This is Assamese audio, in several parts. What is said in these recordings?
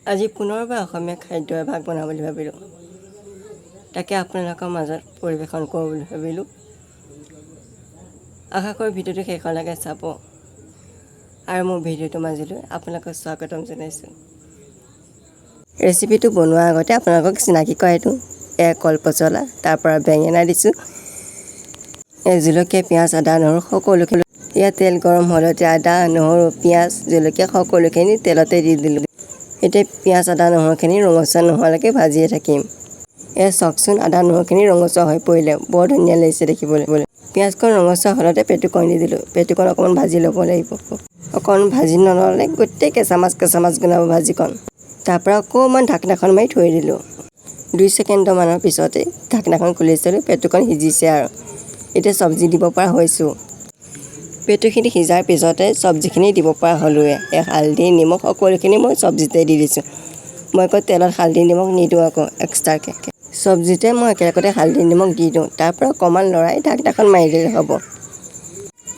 আজি পুনৰবাৰ অসমীয়া খাদ্য এভাগ বনাওঁ বুলি ভাবিলোঁ। তাকে আপোনালোকৰ মাজত পৰিৱেশন কৰোঁ বুলি ভাবিলোঁ। আশা কৰোঁ ভিডিঅ'টো শেষলৈকে চাব আৰু মোৰ ভিডিঅ'টো মাজলৈ আপোনালোকক স্বাগতম জনাইছোঁ। ৰেচিপিটো বনোৱাৰ আগতে আপোনালোকক চিনাকি কৰাইছোঁ। এয়া কলপচলা, তাৰপৰা বেঙেনা দিছোঁ, জলকীয়া, পিঁয়াজ, আদা, নহৰু সকলোখিনি। ইয়াত তেল গৰম হ'লতে আদা, নহৰু, পিঁয়াজ, জলকীয়া সকলোখিনি তেলতে দি দিলোঁ। এতিয়া পিঁয়াজ, আদা, নহৰুখিনি ৰঙচুৱা নোহোৱালৈকে ভাজিয়ে থাকিম। এয়া চাওকচোন, আদা নহৰুখিনি ৰঙচুৱা হৈ পৰিলে, বৰ ধুনীয়া লাগিছে দেখিবলৈ। পিঁয়াজকণ ৰঙচুৱা হ'লতে পেটুকণ দি দিলোঁ। পেটুকণ অকণমান ভাজি ল'ব লাগিব। অকণমান ভাজি নল'লে গোটেই কেঁচা মাছ গোন্ধাব ভাজিকণ। তাৰপৰা অকণমান ঢাকনাখন মাৰি থৈ দিলোঁ। 2 ছেকেণ্ডমানৰ পিছতে ঢাকনাখন খুলি চালোঁ, পেটুকণ সিজিছে আৰু এতিয়া চব্জি দিব পৰা হৈছোঁ। পেটুখিনি সিজাৰ পিছতে চব্জিখিনি দিব পৰা হ'লোৱে। হালধি, নিমখ সকলোখিনি মই চব্জিতে দি দিছোঁ। মই আকৌ তেলত হালধি নিমখ নিদিওঁ, আকৌ এক্সট্ৰাকৈ চব্জিতে মই একেলগতে হালধি নিমখ দি দিওঁ। তাৰপৰা অকণমান লৰাই ঢাকনাখন মাৰি দিলে হ'ব।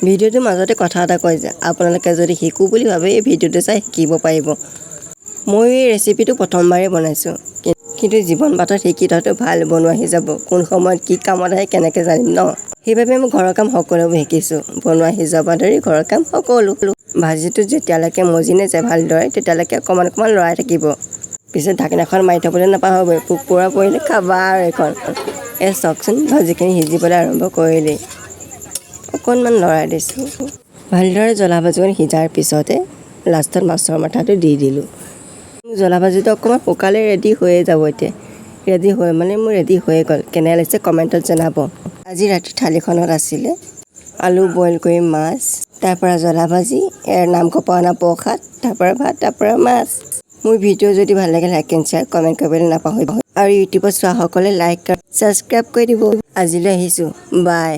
ভিডিঅ'টোৰ মাজতে কথা এটা কয় যে, আপোনালোকে যদি শিকোঁ বুলি ভাবে এই ভিডিঅ'টো চাই শিকিব পাৰিব। মই এই ৰেচিপিটো প্ৰথমবাৰেই বনাইছোঁ, কিন্তু জীৱন বাটত শিকি থোৱাটো ভাল। বনোৱা সিজাব কোন সময়ত কি কামত আহে কেনেকৈ জানিম ন। সেইবাবে মই ঘৰৰ কাম সকলোবোৰ শিকিছোঁ। বনোৱা সিজোৱাৰ ধৰি ঘৰৰ কাম সকলো। ভাজিটো যেতিয়ালৈকে মজি নাযায় ভালদৰে, তেতিয়ালৈকে অকণমান লৰাই থাকিব। পিছত ঢাকনাখন মাৰি থ'বলৈ নাপাহৰিব, পোক পৰুৱা পৰিলে খাবা আৰু এইখন। চাওকচোন, ভাজিখিনি সিজিবলৈ আৰম্ভ কৰিলেই। অকণমান লৰাই দিছোঁ। ভালদৰে জ্বলা ভাজিকণ সিজাৰ পিছতে লাষ্টত মাছৰ মাথাটো দি দিলোঁ। জ্বলা ভাজিটো অকণমান শুকালে ৰেডি হৈয়ে যাব। এতিয়া ৰেডি হৈয়ে গ'ল। কেনে লাগিছে কমেণ্টত জনাব। আজি ৰাতি থালিখনত আছিলে আলু বইল কৰি মাছ, তাৰপৰা জ্বলা ভাজি, নামঘৰৰ অনা প্ৰসাদ, তাৰপৰা ভাত, তাৰপৰা মাছ। মোৰ ভিডিঅ' যদি ভাল লাগে লাইক এণ্ড শ্বেয়াৰ কমেণ্ট কৰিবলৈ নাপাহৰিব। আৰু ইউটিউবত চোৱাসকলে লাইক আৰু ছাবস্ক্ৰাইব কৰি দিব। আজিলৈ আহিছোঁ, বাই।